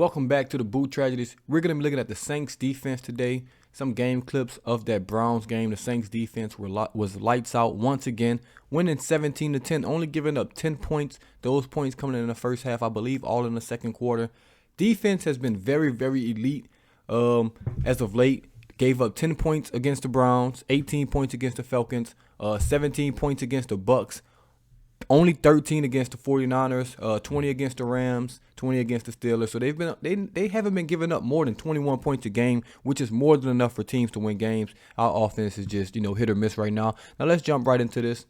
Welcome back to the Boot Tragedies. We're going to be looking at the Saints defense today. Some game clips of that Browns game. The Saints defense was lights out once again, winning 17-10, only giving up 10 points. Those points coming in the first half, I believe, all in the second quarter. Defense has been very, very elite as of late. Gave up 10 points against the Browns, 18 points against the Falcons, 17 points against the Bucks. Only 13 against the 49ers, 20 against the Rams, 20 against the Steelers. So they haven't been giving up more than 21 points a game, which is more than enough for teams to win games. Our offense is just, hit or miss right now. Now let's jump right into this.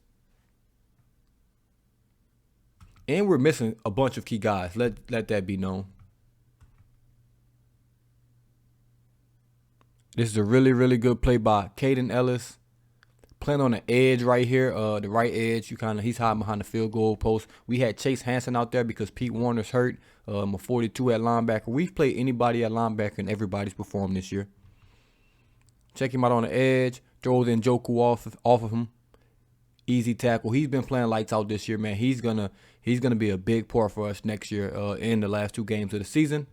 And we're missing a bunch of key guys. Let that be known. This is a really, really good play by Caden Ellis. Playing on the edge right here, the right edge. He's hiding behind the field goal post. We had Chase Hansen out there because Pete Warner's hurt. A 42 at linebacker. We've played anybody at linebacker and everybody's performed this year. Check him out on the edge. Throws in Njoku off of him. Easy tackle. He's been playing lights out this year, man. He's gonna be a big part for us next year in the last two games of the season.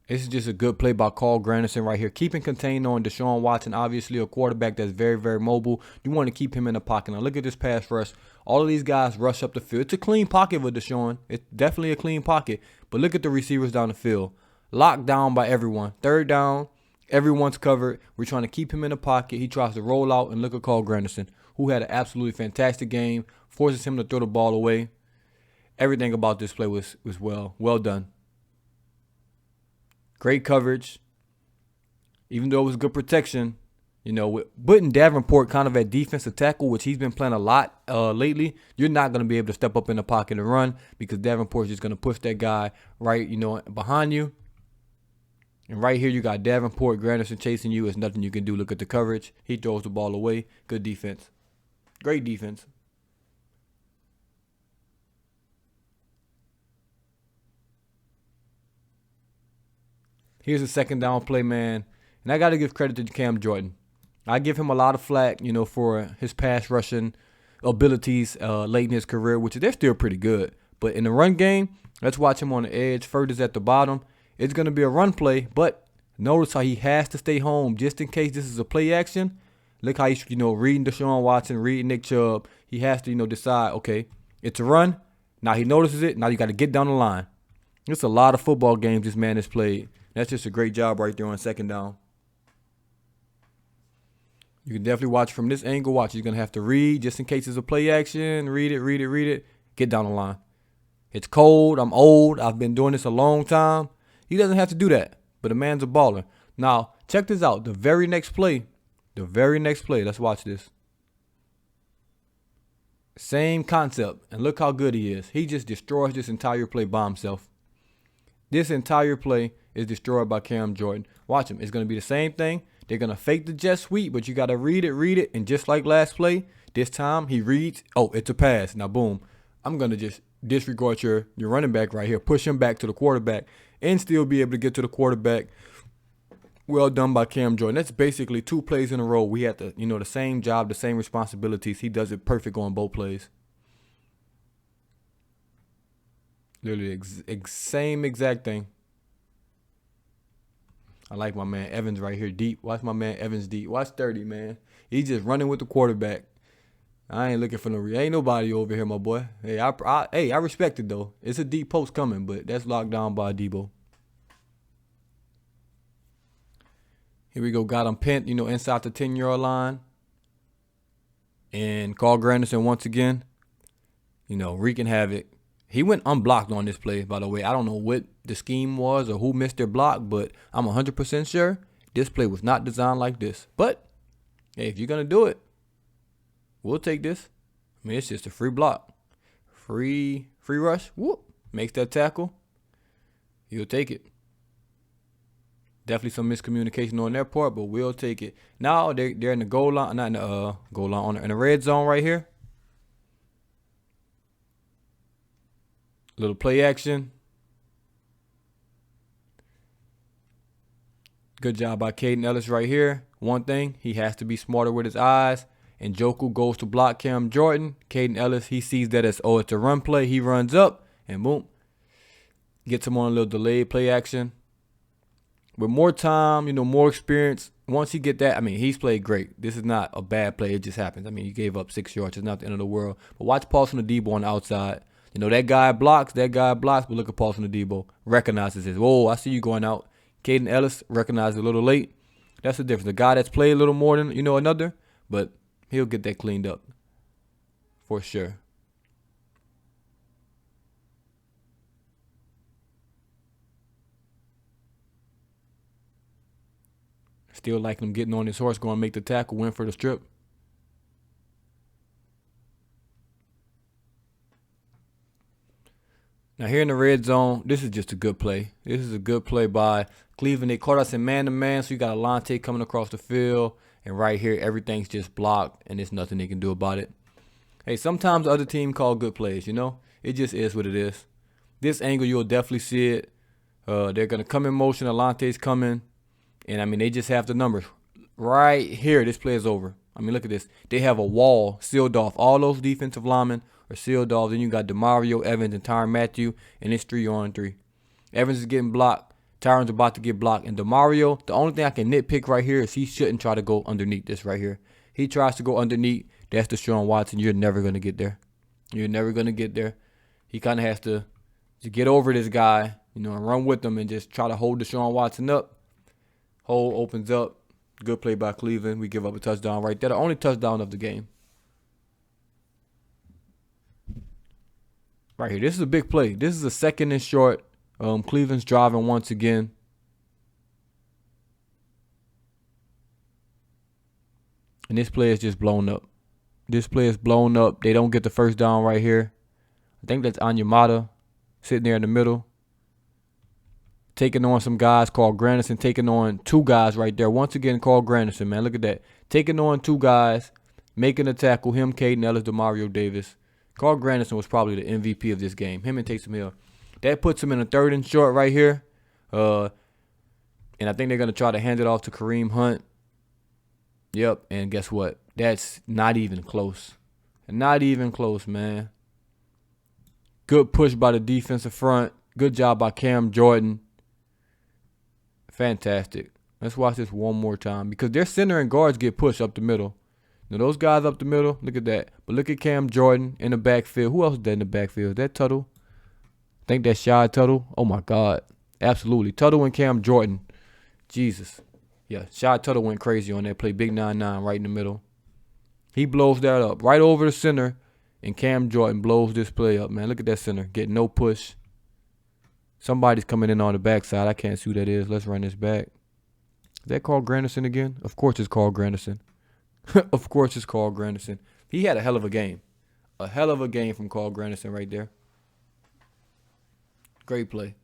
This is just a good play by Carl Granderson right here. Keeping contained on Deshaun Watson, obviously a quarterback that's very, very mobile. You want to keep him in the pocket. Now look at this pass rush. All of these guys rush up the field. It's a clean pocket with Deshaun. It's definitely a clean pocket. But look at the receivers down the field. Locked down by everyone. Third down, everyone's covered. We're trying to keep him in the pocket. He tries to roll out, and look at Carl Granderson, who had an absolutely fantastic game. Forces him to throw the ball away. Everything about this play was well done. Great coverage, even though it was good protection. With putting Davenport kind of at defensive tackle, which he's been playing a lot lately, you're not going to be able to step up in the pocket and run because Davenport's just going to push that guy right, behind you. And right here, you got Davenport, Granderson chasing you. There's nothing you can do. Look at the coverage. He throws the ball away. Good defense. Great defense. Here's a second down play, man. And I got to give credit to Cam Jordan. I give him a lot of flack, for his pass rushing abilities late in his career, which they're still pretty good. But in the run game, let's watch him on the edge. Furthest at the bottom. It's going to be a run play, but notice how he has to stay home just in case this is a play action. Look how he's, reading Deshaun Watson, reading Nick Chubb. He has to, decide, okay, it's a run. Now he notices it. Now you got to get down the line. It's a lot of football games this man has played. That's just a great job right there on second down. You can definitely watch from this angle. Watch, he's going to have to read just in case it's a play action. Read it. Get down the line. It's cold. I'm old. I've been doing this a long time. He doesn't have to do that, but the man's a baller. Now, check this out. The very next play. Let's watch this. Same concept, and look how good he is. He just destroys this entire play by himself. This entire play is destroyed by Cam Jordan. Watch him. It's going to be the same thing. They're going to fake the jet sweep, but you got to read it. And just like last play, this time he reads, oh, it's a pass. Now, boom. I'm going to just disregard your running back right here. Push him back to the quarterback and still be able to get to the quarterback. Well done by Cam Jordan. That's basically two plays in a row. We had the same job, the same responsibilities. He does it perfect on both plays. Literally same exact thing. I like my man Evans right here deep. Watch my man Evans deep. Watch 30, man. He's just running with the quarterback. I ain't looking for ain't nobody over here, my boy. Hey, I respect it though. It's a deep post coming, but that's locked down by Debo. Here we go. Got him pinned, inside the 10-yard line. And Carl Granderson once again, wreaking havoc. He went unblocked on this play, by the way. I don't know what the scheme was or who missed their block, but I'm 100% sure this play was not designed like this. But, hey, if you're going to do it, we'll take this. I mean, it's just a free block. Free rush. Whoop. Makes that tackle. You'll take it. Definitely some miscommunication on their part, but we'll take it. Now they're in the goal line, not in the goal line, in the red zone right here. Little play action. Good job by Caden Ellis right here. One thing, he has to be smarter with his eyes. and Joku goes to block Cam Jordan. Caden Ellis, he sees that as, oh, it's a run play. He runs up and boom, gets him on a little delayed play action. With more time, more experience, once he get that, I mean, he's played great. This is not a bad play. It just happens. I mean, you gave up 6 yards. It's not the end of the world. But watch Paulson Adebo on the outside. That guy blocks. But look at Paulson Adebo. Recognizes it. Whoa, I see you going out. Caden Ellis recognized a little late. That's the difference. The guy that's played a little more than, another, but he'll get that cleaned up for sure. Still like him getting on his horse, going to make the tackle, win for the strip. Now here in the red zone, this is just a good play. This is a good play by Cleveland. They caught us in man-to-man, so you got Alante coming across the field. And right here, everything's just blocked, and there's nothing they can do about it. Hey, sometimes the other team call good plays, It just is what it is. This angle, you'll definitely see it. They're going to come in motion. Alante's coming. And, I mean, they just have the numbers. Right here, this play is over. I mean, look at this. They have a wall sealed off. All those defensive linemen are sealed off. Then you got DeMario, Evans, and Tyrann Mathieu, and it's 3-on-3. Evans is getting blocked. Tyrann's about to get blocked. And DeMario, the only thing I can nitpick right here is he shouldn't try to go underneath this right here. He tries to go underneath. That's Deshaun Watson. You're never going to get there. You're never going to get there. He kind of has to get over this guy, and run with him and just try to hold Deshaun Watson up. Hole opens up. Good play by Cleveland. We give up a touchdown right there. The only touchdown of the game. Right here. This is a big play. This is a 2nd and short. Cleveland's driving once again. And this play is just blown up. This play is blown up. They don't get the first down right here. I think that's Anyamata sitting there in the middle. Taking on some guys. Carl Granderson taking on 2 guys right there. Once again, Carl Granderson, man. Look at that. Taking on 2 guys. Making a tackle. Him, Caden Ellis, DeMario Davis. Carl Granderson was probably the MVP of this game. Him and Taysom Hill. That puts him in a 3rd and short right here. And I think they're going to try to hand it off to Kareem Hunt. Yep. And guess what? That's not even close. Not even close, man. Good push by the defensive front. Good job by Cam Jordan. Fantastic. Let's watch this one more time because their center and guards get pushed up the middle. Now, those guys up the middle, look at that. But look at Cam Jordan in the backfield. Who else is that in the backfield? Is that Tuttle? I think that's Shy Tuttle. Oh, my God. Absolutely. Tuttle and Cam Jordan. Jesus. Yeah, Shy Tuttle went crazy on that play. Big 9-9 right in the middle. He blows that up right over the center, and Cam Jordan blows this play up, man. Look at that center. Getting no push. Somebody's coming in on the backside. I can't see who that is. Let's run this back. Is that Carl Granderson again? Of course it's Carl Granderson. Of course it's Carl Granderson. He had a hell of a game. A hell of a game from Carl Granderson right there. Great play.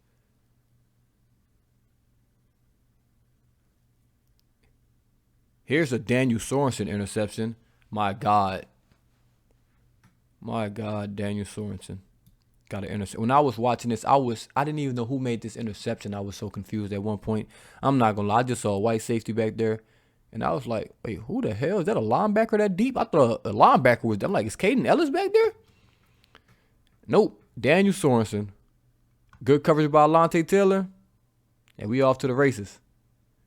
Here's a Daniel Sorensen interception. My God. My God, Daniel Sorensen. Got an interception. When I was watching this, I didn't even know who made this interception. I was so confused at one point. I'm not going to lie. I just saw a white safety back there. And I was like, wait, who the hell? Is that a linebacker that deep? I thought a linebacker was. I'm like, is Caden Ellis back there? Nope. Daniel Sorensen. Good coverage by Alante Taylor. And we off to the races.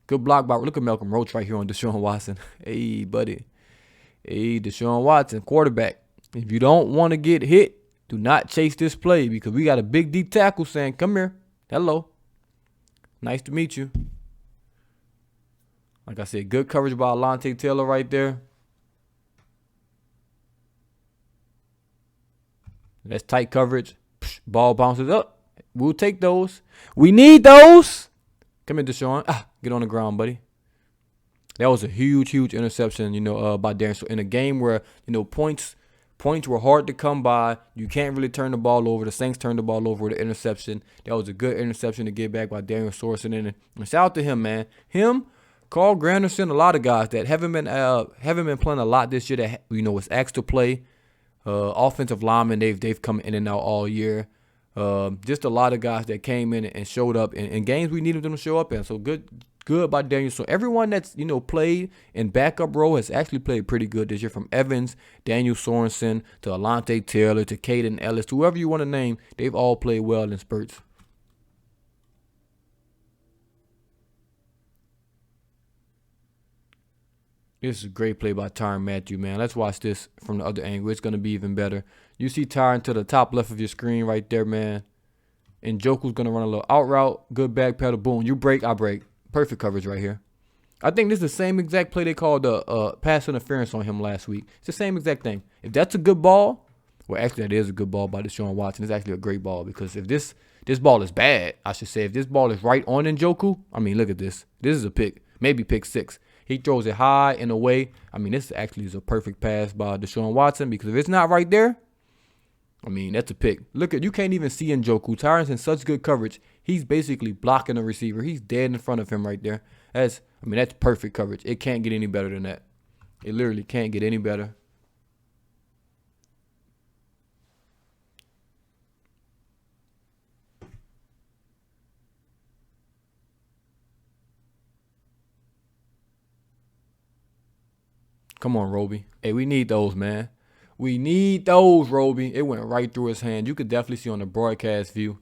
Good block by, look at Malcolm Roach right here on Deshaun Watson. Hey, buddy. Hey, Deshaun Watson, quarterback. If you don't want to get hit, do not chase this play because we got a big deep tackle saying, come here. Hello. Nice to meet you. Like I said, good coverage by Alante Taylor right there. That's tight coverage. Ball bounces up. We'll take those. We need those. Come in, Deshaun. Get on the ground, buddy. That was a huge, huge interception, by Darren. So in a game where, points were hard to come by, you can't really turn the ball over. The Saints turned the ball over with an interception. That was a good interception to get back by Daniel Sorensen. And shout out to him, man. Him, Carl Granderson, a lot of guys that haven't been playing a lot this year that, was asked to play. Offensive linemen, they've come in and out all year. Just a lot of guys that came in and showed up in games we needed them to show up in. So good Good by Daniel. So everyone that's, played in backup role has actually played pretty good this year, from Evans, Daniel Sorensen, to Alante Taylor, to Caden Ellis, to whoever you want to name. They've all played well in spurts. This is a great play by Tyrann Mathieu, man. Let's watch this from the other angle. It's going to be even better. You see Tyrann to the top left of your screen right there, man. And Njoku's going to run a little out route. Good back pedal. Boom. You break, I break. Perfect coverage right here. I think this is the same exact play they called pass interference on him last week. It's the same exact thing. If that's a good ball, well, actually, that is a good ball by Deshaun Watson. It's actually a great ball, because if this ball is bad, I should say, if this ball is right on Njoku, I mean, look at this. This is a pick, maybe pick 6. He throws it high and away. I mean, this actually is a perfect pass by Deshaun Watson, because if it's not right there, I mean, that's a pick. Look at, you can't even see Njoku. Tyrann's in such good coverage. He's basically blocking the receiver. He's dead in front of him right there. That's perfect coverage. It can't get any better than that. It literally can't get any better. Come on, Roby. Hey, we need those, man. We need those, Roby. It went right through his hand. You could definitely see on the broadcast view.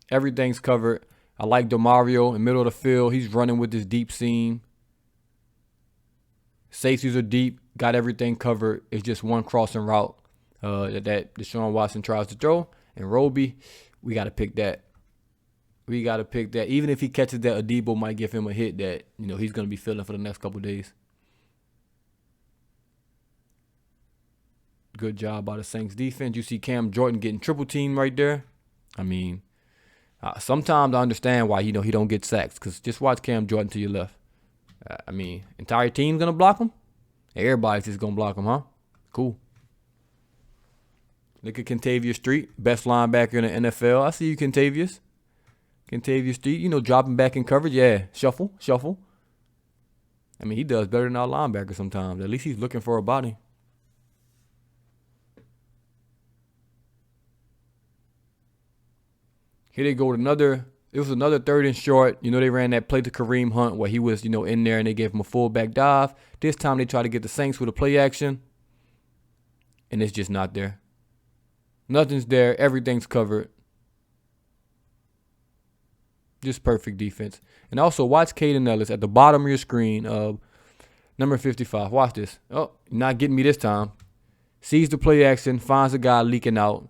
Everything's covered. I like DeMario in the middle of the field. He's running with this deep seam. Safeties are deep. Got everything covered. It's just one crossing route that Deshaun Watson tries to throw. And Roby, we got to pick that. We got to pick that. Even if he catches that, Adebo might give him a hit that, he's going to be feeling for the next couple of days. Good job by the Saints defense. You see Cam Jordan getting triple teamed right there. I mean, sometimes I understand why, he don't get sacks, because just watch Cam Jordan to your left. I mean, entire team's going to block him? Everybody's just going to block him, huh? Cool. Look at Kentavious Street, best linebacker in the NFL. I see you, Kentavious. Kentavious Street, dropping back in coverage. Yeah, shuffle. I mean, he does better than our linebacker sometimes. At least he's looking for a body. Here they go with another. It was another 3rd and short. They ran that play to Kareem Hunt where he was, in there, and they gave him a fullback dive. This time they try to get the Saints with a play action, and it's just not there. Nothing's there. Everything's covered. Just perfect defense. And also watch Caden Ellis at the bottom of your screen. Number 55. Watch this. Oh, not getting me this time. Sees the play action. Finds a guy leaking out.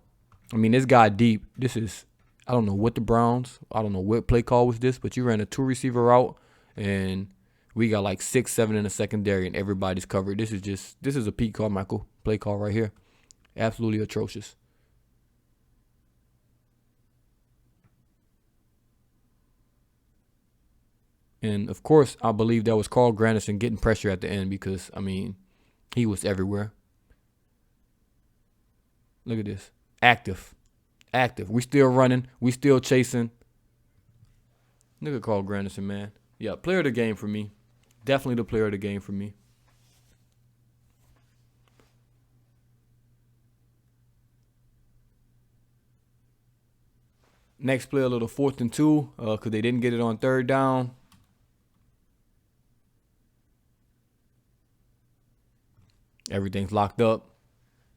I mean, this guy deep. This is, I don't know what the Browns, I don't know what play call was this, but you ran a 2-receiver route, and we got like 6, 7 in the secondary, and everybody's covered. This is a Pete Carmichael play call right here. Absolutely atrocious. And, of course, I believe that was Carl Granderson getting pressure at the end, because, I mean, he was everywhere. Look at this. Active. We still running. We still chasing. Look at Carl Granderson, man. Yeah, player of the game for me. Definitely the player of the game for me. Next play, a little 4th and 2, because they didn't get it on 3rd down. Everything's locked up.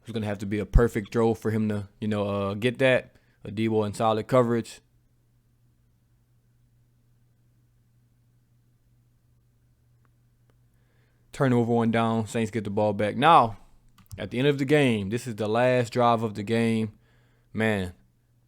It's going to have to be a perfect throw for him to, get that. Adebo in solid coverage. Turnover one down. Saints get the ball back. Now, at the end of the game, this is the last drive of the game. Man,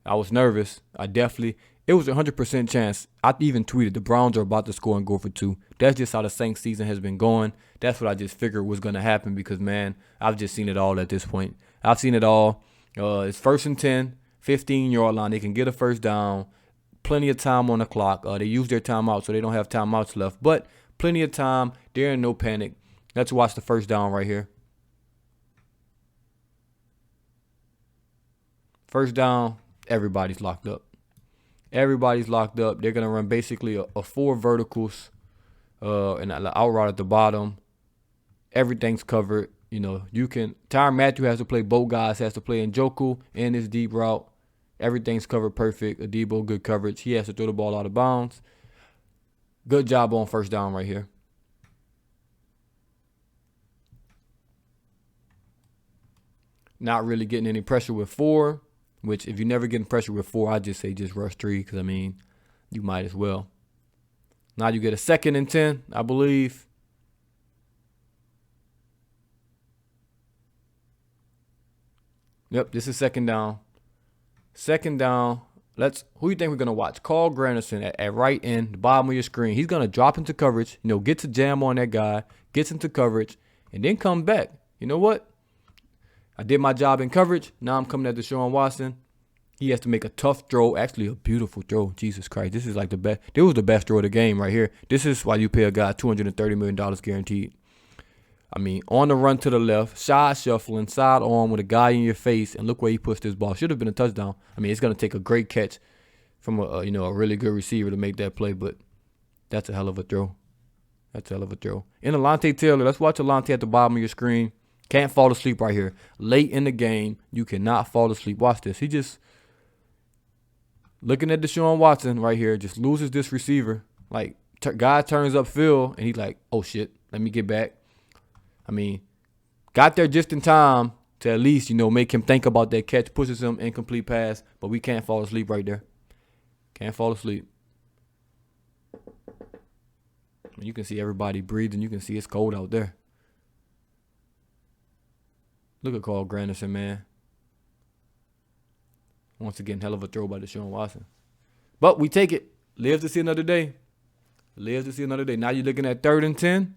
I was nervous. It was a 100% chance. I even tweeted the Browns are about to score and go for 2. That's just how the Saints season has been going. That's what I just figured was going to happen, because, man, I've just seen it all at this point. I've seen it all. It's 1st and 10, 15-yard line. They can get a first down. Plenty of time on the clock. They use their timeout, so they don't have timeouts left. But plenty of time. They're in no panic. Let's watch the first down right here. First down, everybody's locked up. Everybody's locked up. They're going to run basically a 4 verticals and an out route at the bottom. Everything's covered. Tyrann Mathieu has to play both guys, has to play Njoku and his deep route. Everything's covered perfect. Adebo, good coverage. He has to throw the ball out of bounds. Good job on first down right here. Not really getting any pressure with 4, which if you're never getting pressure with 4, I just say just rush 3 because, I mean, you might as well. Now you get a 2nd and 10, I believe. Yep, this is 2nd down. 2nd down. Who you think we're going to watch? Carl Granderson at right end, the bottom of your screen. He's going to drop into coverage, get to jam on that guy, gets into coverage, and then come back. You know what? I did my job in coverage. Now I'm coming at Deshaun Watson. He has to make a tough throw, actually a beautiful throw. Jesus Christ, this is like the best. This was the best throw of the game right here. This is why you pay a guy $230 million guaranteed. I mean, on the run to the left, side shuffling, side arm with a guy in your face, and look where he pushed this ball. Should have been a touchdown. I mean, it's going to take a great catch from a really good receiver to make that play, but that's a hell of a throw. That's a hell of a throw. And Alontae Taylor, let's watch Alontae at the bottom of your screen. Can't fall asleep right here. Late in the game, you cannot fall asleep. Watch this. He just, looking at Deshaun Watson right here, just loses this receiver. Like, guy turns upfield, and he's like, oh, shit, let me get back. I mean, got there just in time to at least, make him think about that catch, pushes him incomplete pass, but we can't fall asleep right there. Can't fall asleep. You can see everybody breathing. You can see it's cold out there. Look at Carl Granderson, man. Once again, hell of a throw by Deshaun Watson. But we take it. Live to see another day. Live to see another day. Now you're looking at 3rd and 10.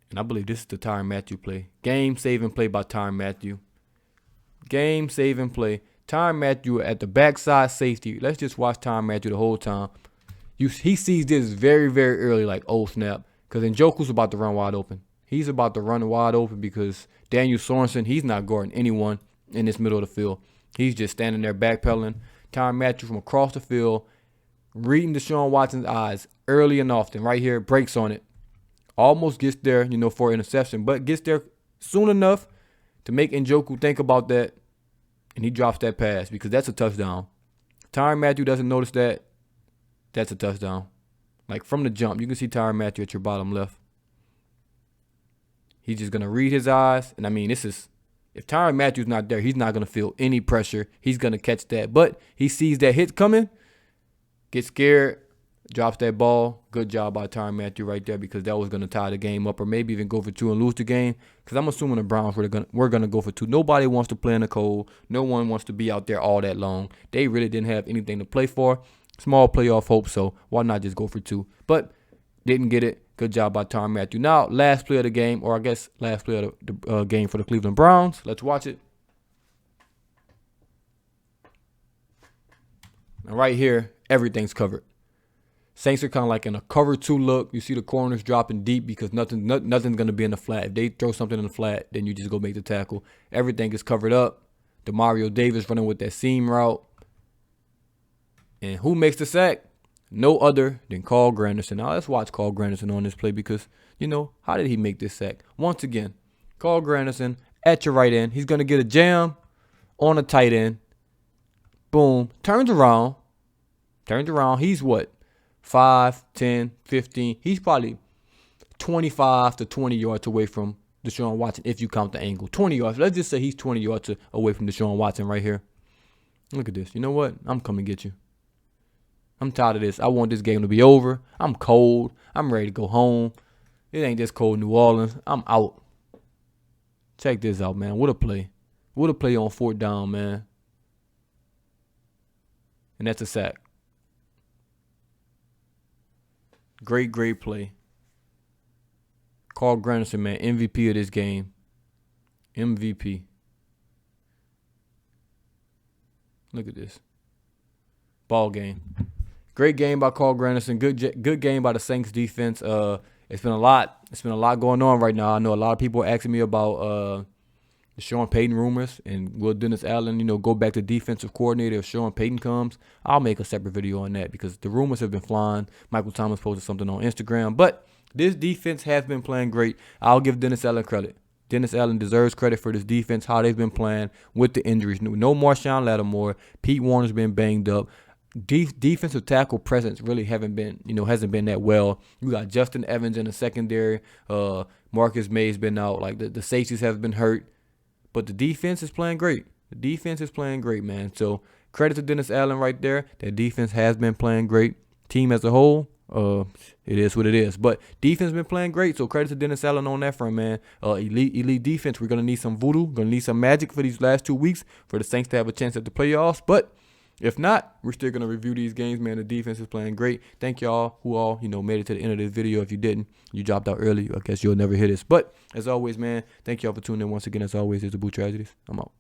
And I believe this is the Tyrann Mathieu play. Game-saving play by Tyrann Mathieu. Game-saving play. Tyrann Mathieu at the backside safety. Let's just watch Tyrann Mathieu the whole time. He sees this very, very early, like, oh, snap. Because Njoku's about to run wide open. He's about to run wide open because Daniel Sorensen, he's not guarding anyone in this middle of the field. He's just standing there backpedaling. Tyrann Mathieu from across the field, reading Deshaun Watson's eyes early and often. Right here, breaks on it. Almost gets there, for interception, but gets there soon enough to make Njoku think about that, and he drops that pass because that's a touchdown. Tyrann Mathieu doesn't notice that. That's a touchdown. Like from the jump, you can see Tyrann Mathieu at your bottom left. He's just going to read his eyes, and I mean, if Tyrann Mathieu's not there, he's not going to feel any pressure. He's going to catch that, but he sees that hit coming, gets scared, drops that ball. Good job by Tyrann Mathieu right there because that was going to tie the game up or maybe even go for 2 and lose the game because I'm assuming the Browns were going to go for 2. Nobody wants to play in the cold. No one wants to be out there all that long. They really didn't have anything to play for. Small playoff hope, so why not just go for 2? But didn't get it. Good job by Tyrann Mathieu. Now, last play of the game, or I guess last play of the game for the Cleveland Browns. Let's watch it. And right here, everything's covered. Saints are kind of like in a cover 2 look. You see the corners dropping deep because nothing's going to be in the flat. If they throw something in the flat, then you just go make the tackle. Everything is covered up. DeMario Davis running with that seam route. And who makes the sack? No other than Carl Granderson. Now, let's watch Carl Granderson on this play because, how did he make this sack? Once again, Carl Granderson at your right end. He's going to get a jam on a tight end. Boom. Turns around. He's what? 5, 10, 15. He's probably 25 to 20 yards away from Deshaun Watson if you count the angle. 20 yards. Let's just say he's 20 yards away from Deshaun Watson right here. Look at this. You know what? I'm coming to get you. I'm tired of this. I want this game to be over. I'm cold. I'm ready to go home. It ain't just cold New Orleans. I'm out. Check this out, man. What a play. What a play on 4th down, man. And that's a sack. Great, great play. Carl Granderson, man. MVP of this game. MVP. Look at this. Ball game. Great game by Carl Granderson. Good game by the Saints defense. It's been a lot. It's been a lot going on right now. I know a lot of people are asking me about the Sean Payton rumors and will Dennis Allen, go back to defensive coordinator if Sean Payton comes. I'll make a separate video on that because the rumors have been flying. Michael Thomas posted something on Instagram, but this defense has been playing great. I'll give Dennis Allen credit. Dennis Allen deserves credit for this defense, how they've been playing with the injuries. No Marshawn Lattimore. Pete Warner's been banged up. defensive tackle presence really hasn't been that well. You got Justin Evans in the secondary. Marcus May's been out. Like the safeties have been hurt, but the defense is playing great. The defense is playing great, man. So credit to Dennis Allen right there. That defense has been playing great. Team as a whole, it is what it is. But defense been playing great. So credit to Dennis Allen on that front, man. Elite defense. We're gonna need some voodoo. Gonna need some magic for these last 2 weeks for the Saints to have a chance at the playoffs. But if not, we're still going to review these games, man. The defense is playing great. Thank y'all who all, made it to the end of this video. If you didn't, you dropped out early. I guess you'll never hear this. But as always, man, thank y'all for tuning in once again. As always, it's DaBoot Tragedies. I'm out.